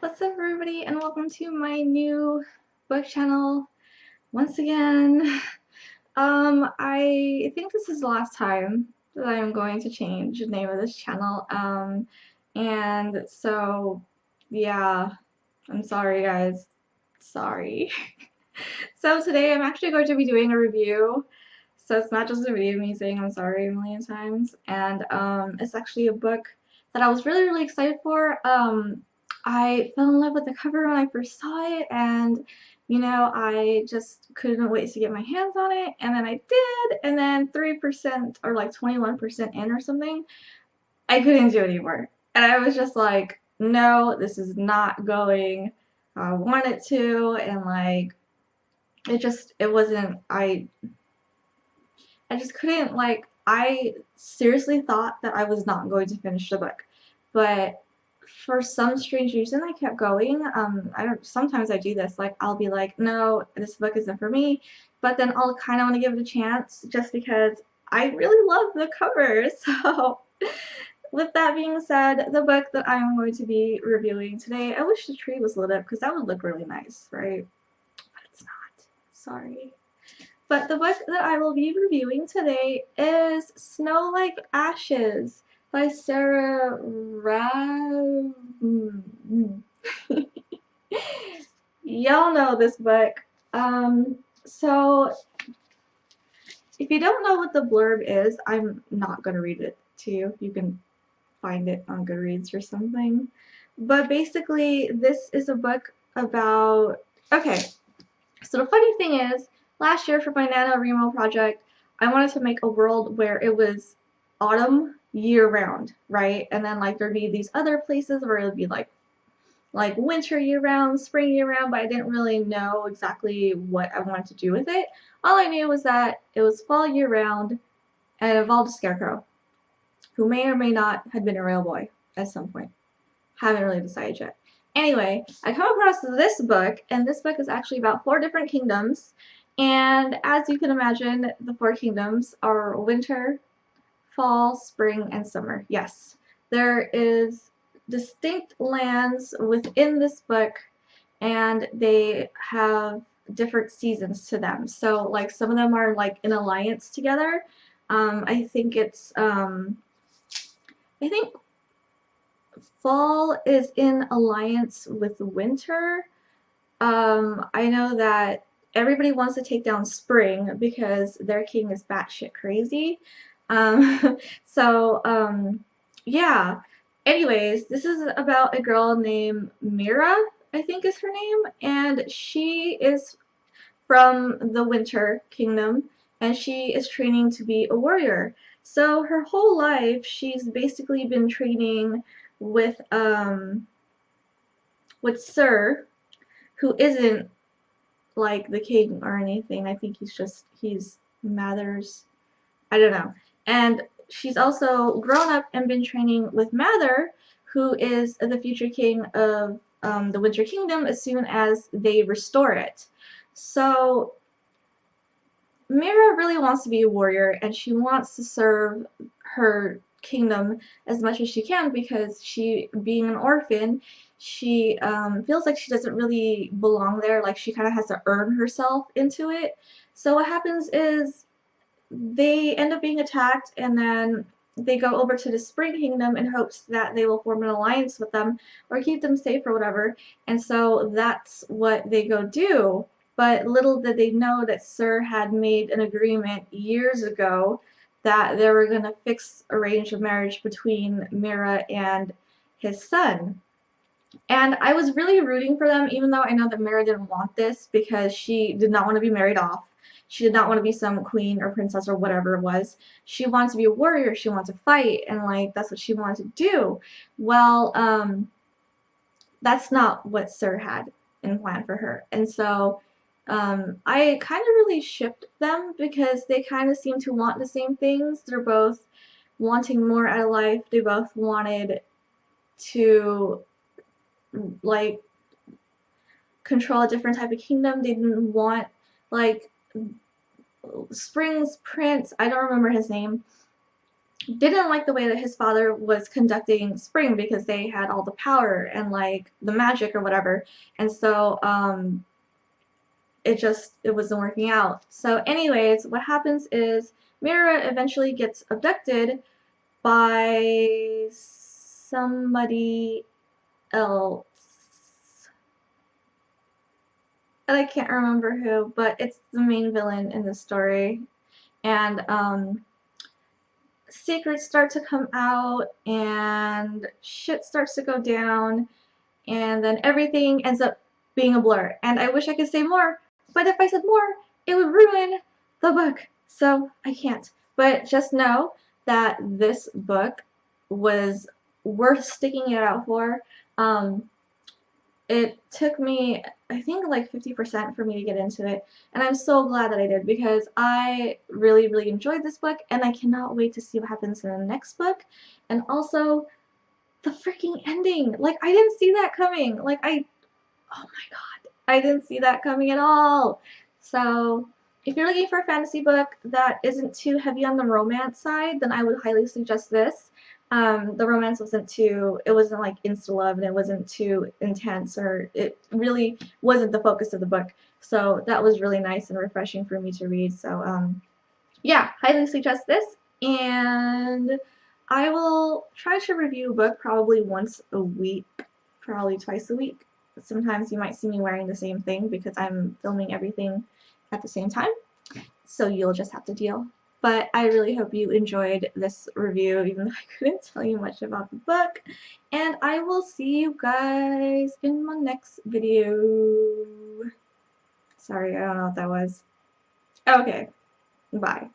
What's up, everybody, and welcome to my new book channel once again. I think this is the last time that I am going to change the name of this channel. And so, yeah, I'm sorry, guys. Sorry. So today I'm actually going to be doing a review. So it's not just a video of me saying I'm sorry a million times, and it's actually a book that I was really excited for. I fell in love with the cover when I first saw it, and I just couldn't wait to get my hands on it, and then I did, and then 3% or like 21% in or something, I couldn't do it anymore. And I was just like, no, this is not going how I want it to, and like it wasn't. I just couldn't, like, I seriously thought that I was not going to finish the book. But for some strange reason, I kept going. Sometimes I do this. Like, I'll be like, no, this book isn't for me. But then I'll kind of want to give it a chance just because I really love the cover. So, with that being said, the book that I'm going to be reviewing today, I wish the tree was lit up because that would look really nice, right? But it's not. Sorry. But the book that I will be reviewing today is Snow Like Ashes by Sara Raasch. Y'all know this book. So if you don't know what the blurb is, I'm not going to read it to you. You can find it on Goodreads or something. But basically, this is a book about. Okay, so the funny thing is, last year for my NaNoWriMo project, I wanted to make a world where it was autumn year round, right? And then like there'd be these other places where it would be like winter year round, spring year round, but I didn't really know exactly what I wanted to do with it. All I knew was that it was fall year round and it involved a scarecrow, who may or may not have been a real boy at some point. Haven't really decided yet. Anyway, I come across this book, and this book is actually about 4 different kingdoms. And as you can imagine, the 4 kingdoms are winter, fall, spring, and summer. Yes, there is distinct lands within this book, and they have different seasons to them. So, like, some of them are like in alliance together. I think I think fall is in alliance with winter. I know that everybody wants to take down spring because their king is batshit crazy. Um, so, yeah. Anyways, this is about a girl named Mira, I think is her name, and she is from the Winter Kingdom, and she is training to be a warrior. So her whole life, she's basically been training with Sir, who isn't like the king or anything. I think he's Mather's. I don't know. And she's also grown up and been training with Mather, who is the future king of the Winter Kingdom as soon as they restore it. So Mira really wants to be a warrior and she wants to serve her kingdom as much as she can because she, being an orphan, she feels like she doesn't really belong there. Like she kind of has to earn herself into it. So what happens is they end up being attacked and then they go over to the Spring Kingdom in hopes that they will form an alliance with them or keep them safe or whatever. And so that's what they go do. But little did they know that Sir had made an agreement years ago that they were going to fix arrange a marriage between Mira and his son. And I was really rooting for them, even though I know that Mira didn't want this because she did not want to be married off. She did not want to be some queen or princess or whatever it was. She wanted to be a warrior. She wanted to fight, and like that's what she wanted to do. Well, that's not what Sir had in plan for her, and so I kind of really shipped them because they kind of seem to want the same things. They're both wanting more out of life. They both wanted to like control a different type of kingdom. They didn't want like Spring's prince. I don't remember his name. didn't like the way that his father was conducting Spring because they had all the power and like the magic or whatever, and so it wasn't working out. So anyways, what happens is Mira eventually gets abducted by somebody else. And I can't remember who, but it's the main villain in the story. And secrets start to come out and shit starts to go down and then everything ends up being a blur. And I wish I could say more, but if I said more, it would ruin the book. So I can't. But just know that this book was worth sticking it out for. It took me, I think, like 50% for me to get into it, and I'm so glad that I did because I really, really enjoyed this book, and I cannot wait to see what happens in the next book. And also, the freaking ending! Like, I didn't see that coming. Oh my god, I didn't see that coming at all. So, if you're looking for a fantasy book that isn't too heavy on the romance side, then I would highly suggest this. The romance it wasn't like insta love and it wasn't too intense, or it really wasn't the focus of the book. So that was really nice and refreshing for me to read. So, yeah, highly suggest this. And I will try to review a book probably once a week, probably twice a week. Sometimes you might see me wearing the same thing because I'm filming everything at the same time. So you'll just have to deal. But I really hope you enjoyed this review, even though I couldn't tell you much about the book. And I will see you guys in my next video. Sorry, I don't know what that was. Okay, bye.